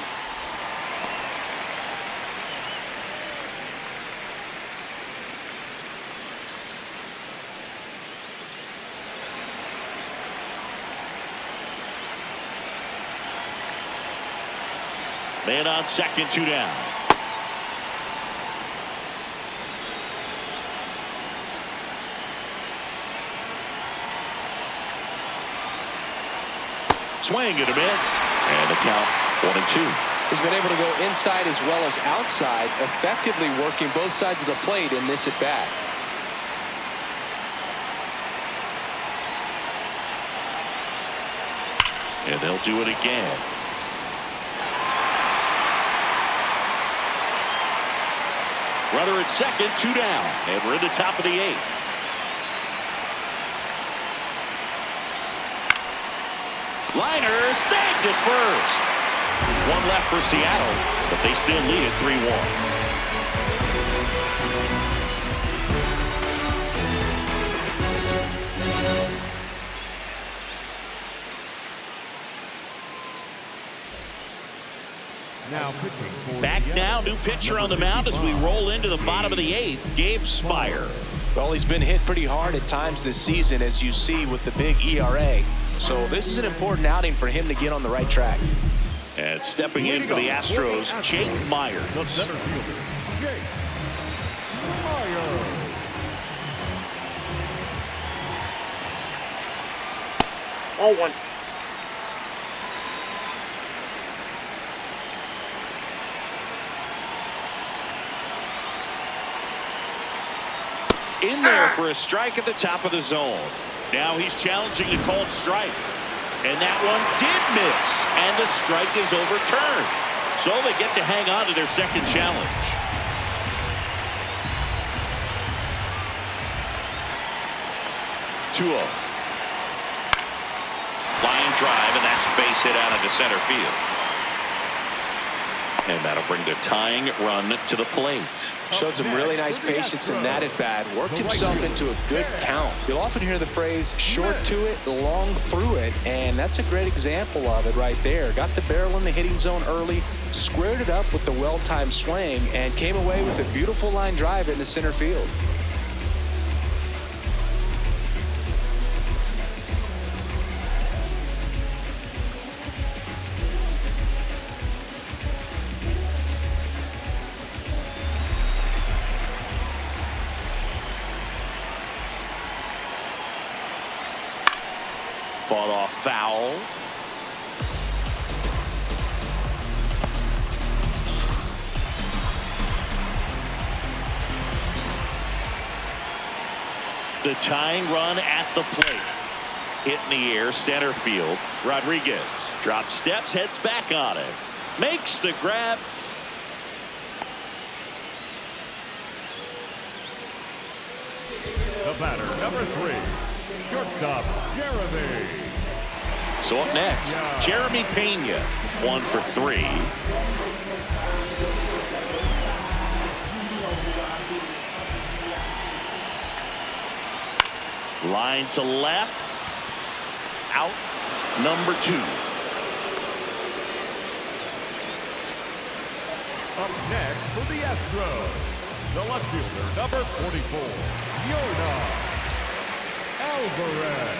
Man on second, 2 down. Swing and a miss. And the count 1-2. He's been able to go inside as well as outside, effectively working both sides of the plate in this at bat. And they'll do it again. Runner at second, 2 down, and we're in the top of the 8th. Liner snagged at first. 1 left for Seattle, but they still lead at 3-1. Back now, new pitcher on the mound as we roll into the bottom of the 8th, Gabe Spire. Well, he's been hit pretty hard at times this season, as you see with the big ERA. So this is an important outing for him to get on the right track. And stepping in for the Astros, Jake Myers. The center fielder, Jake Myers. All one. In there for a strike at the top of the zone. Now he's challenging the called strike. And that one did miss. And the strike is overturned. So they get to hang on to their second challenge. Tua. Line drive, and that's base hit out into center field. And that'll bring the tying run to the plate. Showed some really nice patience in that at bat. Worked himself into a good count. You'll often hear the phrase short to it, long through it. And that's a great example of it right there. Got the barrel in the hitting zone early, squared it up with the well-timed swing, and came away with a beautiful line drive into center field. Fought off foul. The tying run at the plate. Hit in the air, center field. Rodriguez drops steps, heads back on it. Makes the grab. The batter, number 3. Shortstop, Jeremy. So up next, Jeremy Pena, 1 for 3. Line to left. Out, number 2. Up next for the Astros, the left fielder, number 44, Yordan Alvarez.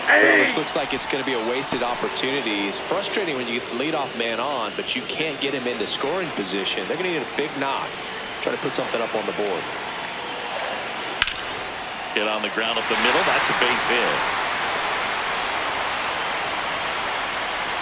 Well, this looks like it's going to be a wasted opportunity. It's frustrating when you get the leadoff man on, but you can't get him into scoring position. They're going to need a big knock. Try to put something up on the board. Hit on the ground up the middle. That's a base hit.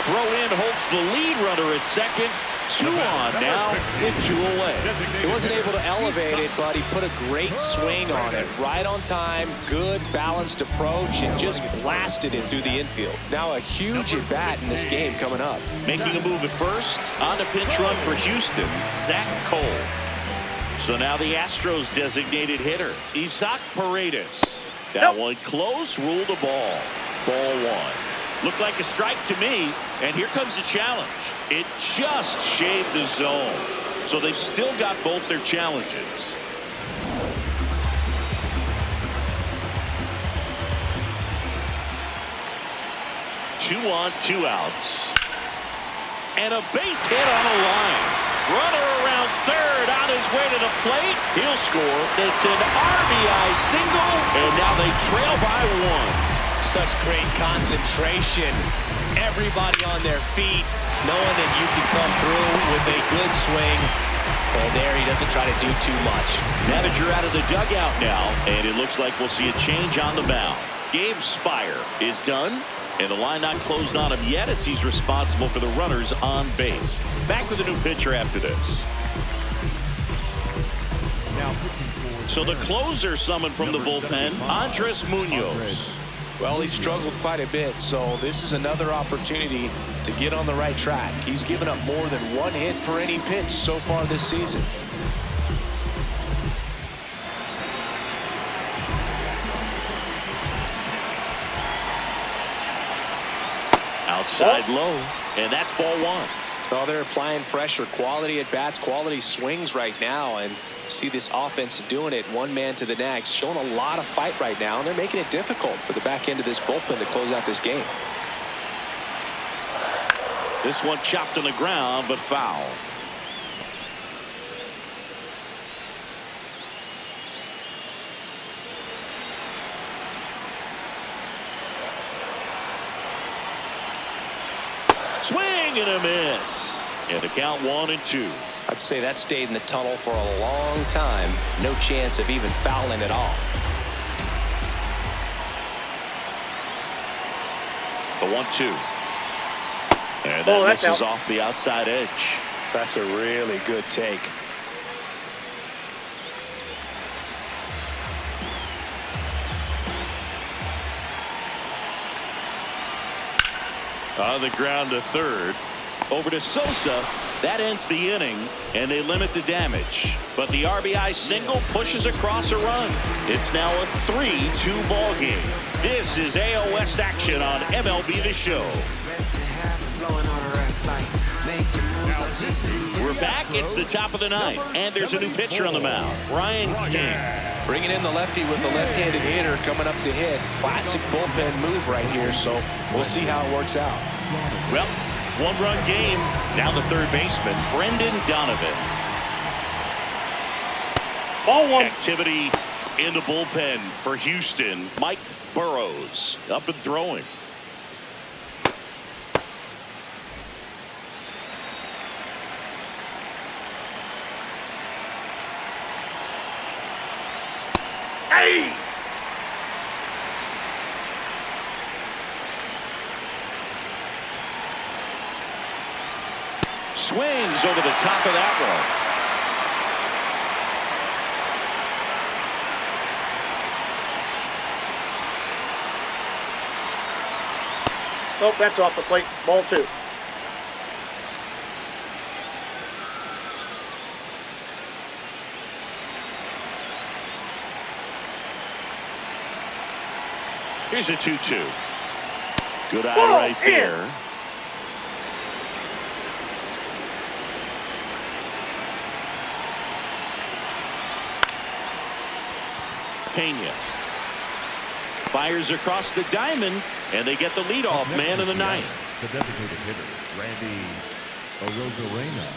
Throw in holds the lead runner at second. 2 on now and 2 away. He wasn't able to elevate it, but he put a great swing on it. Right on time, good balanced approach, and just blasted it through the infield. Now a huge at bat in this game coming up. Making a move at first. On the pinch run for Houston, Zach Cole. So now the Astros designated hitter, Isaac Paredes. That one close, ruled a ball. Ball 1. Looked like a strike to me, and here comes the challenge. It just shaved the zone. So they've still got both their challenges. Two on, 2 outs. And a base hit on a line. Runner around third on his way to the plate. He'll score. It's an RBI single, and now they trail by 1. Such great concentration. Everybody on their feet, knowing that you can come through with a good swing. And there he doesn't try to do too much. Manager out of the dugout now, and it looks like we'll see a change on the mound. Gabe Spire is done. And the line not closed on him yet as he's responsible for the runners on base. Back with a new pitcher after this. So the closer summoned from the bullpen, Andres Munoz. Well, he struggled quite a bit, so this is another opportunity to get on the right track. He's given up more than 1 hit per inning pitch so far this season. Outside low, and that's ball 1. Well, they're applying pressure, quality at bats, quality swings right now, and see this offense doing it one man to the next, showing a lot of fight right now, and they're making it difficult for the back end of this bullpen to close out this game. This one chopped on the ground, but foul. Swing and a miss. And the count 1-2. I'd say that stayed in the tunnel for a long time. No chance of even fouling it off. The 1-2. And that misses off the outside edge. That's a really good take. On the ground to third. Over to Sosa. That ends the inning, and they limit the damage. But the RBI single pushes across a run. It's now a 3-2 ball game. This is AL West action on MLB The Show. We're back. It's the top of the ninth, and there's a new pitcher on the mound, Brian King. Bringing in the lefty with the left-handed hitter coming up to hit. Classic bullpen move right here, so we'll see how it works out. Well, one-run game. Now the third baseman, Brandon Donovan. Ball 1. Activity in the bullpen for Houston. Mike Burrows up and throwing. Hey! Swings over the top of that one. Oh, that's off the plate. Ball 2. Here's a 2-2. Good eye right there. Pena fires across the diamond, and they get the leadoff man in the ninth. The designated hitter, Randy Arozarena.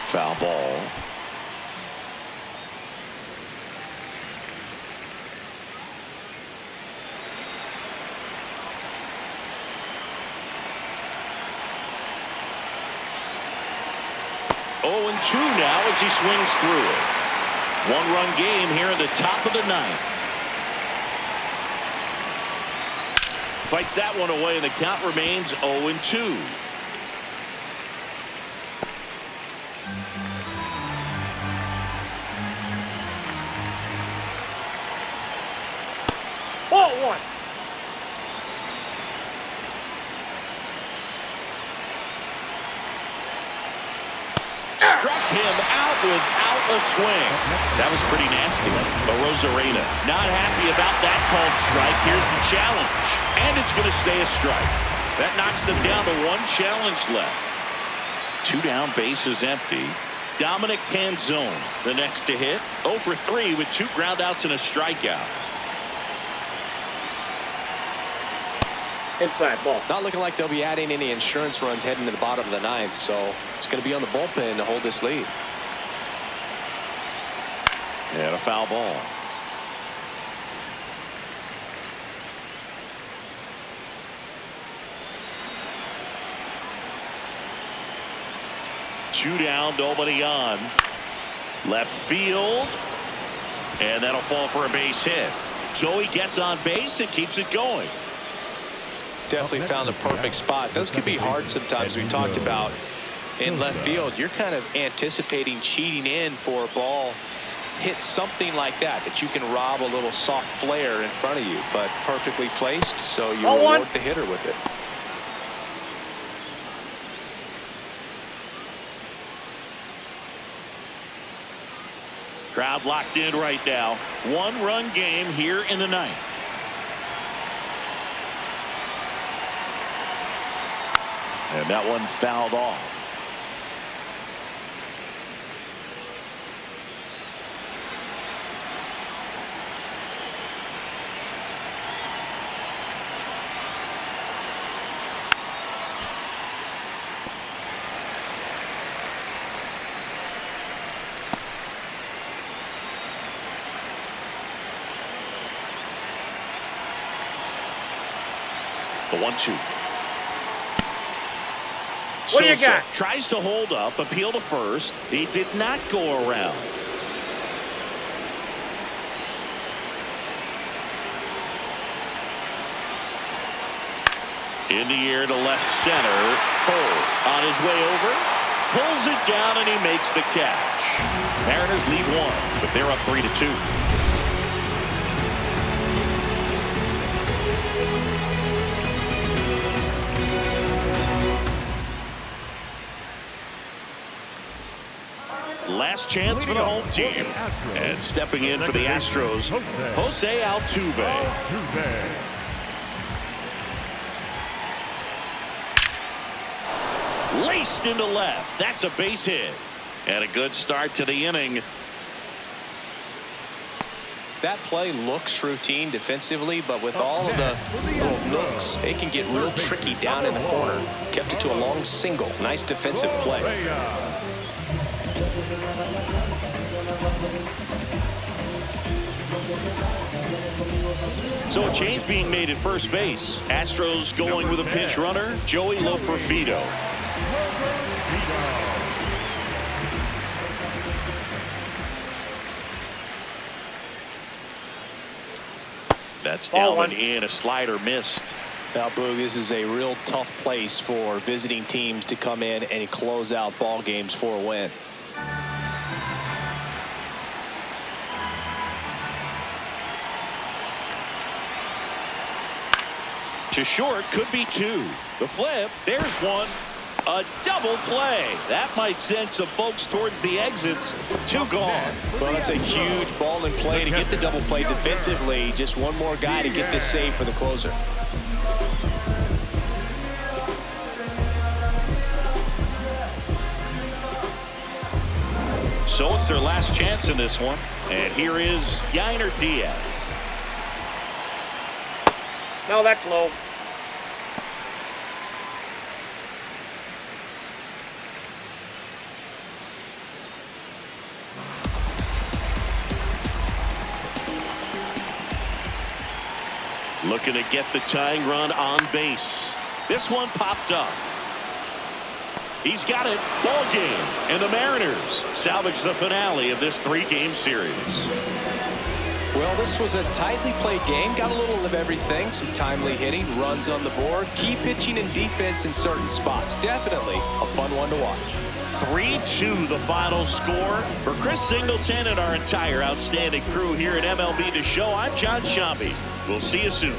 Foul ball. Oh, and 2 now as he swings through it. One-run game here in the top of the ninth. Fights that one away, and the count remains 0-2. Ball 1. Struck him out without a swing. That was pretty nasty. Arozarena not happy about that called strike. Here's the challenge, and it's going to stay a strike. That knocks them down to 1 challenge left. 2 down, bases empty. Dominic Canzone, the next to hit. 0 for 3 with 2 groundouts and a strikeout. Inside ball. Not looking like they'll be adding any insurance runs heading to the bottom of the ninth, so it's going to be on the bullpen to hold this lead. And a foul ball. 2 down, nobody on. Left field. And that'll fall for a base hit. Joey gets on base and keeps it going. Definitely found the perfect spot. Those could be hard sometimes. We talked about in left field. You're kind of anticipating cheating in for a ball. Hit something like that you can rob a little soft flare in front of you, but perfectly placed, so you reward the hitter with it. Crowd locked in right now. 1-run game here in the 9th. And that one fouled off. The 1-2. What do you got? Tries to hold up, appeal to first. He did not go around. In the air to left center. Cole on his way over. Pulls it down and he makes the catch. Mariners lead 1, but they're up 3-2. Last chance for the home team. And stepping in for the Astros, Jose Altuve. Laced into left. That's a base hit. And a good start to the inning. That play looks routine defensively, but with all of the little nooks, it can get real tricky down in the corner. Kept it to a long single. Nice defensive play. So a change being made at first base. Astros going with a pinch runner, Joey Loperfido. That's down and in. A slider missed. Now, Boog, this is a real tough place for visiting teams to come in and close out ball games for a win. To short, could be 2. The flip, there's one. A double play. That might send some folks towards the exits. 2 gone. Well, it's a huge ball in play to get the double play defensively. Just one more guy to get this save for the closer. So it's their last chance in this one. And here is Yainer Diaz. No, that's low. Looking to get the tying run on base. This one popped up. He's got it. Ball game. And the Mariners salvage the finale of this 3-game series. Well, this was a tightly played game. Got a little of everything. Some timely hitting, runs on the board, key pitching and defense in certain spots. Definitely a fun one to watch. 3-2 the final score. For Chris Singleton and our entire outstanding crew here at MLB The Show, I'm John Shambi. We'll see you soon.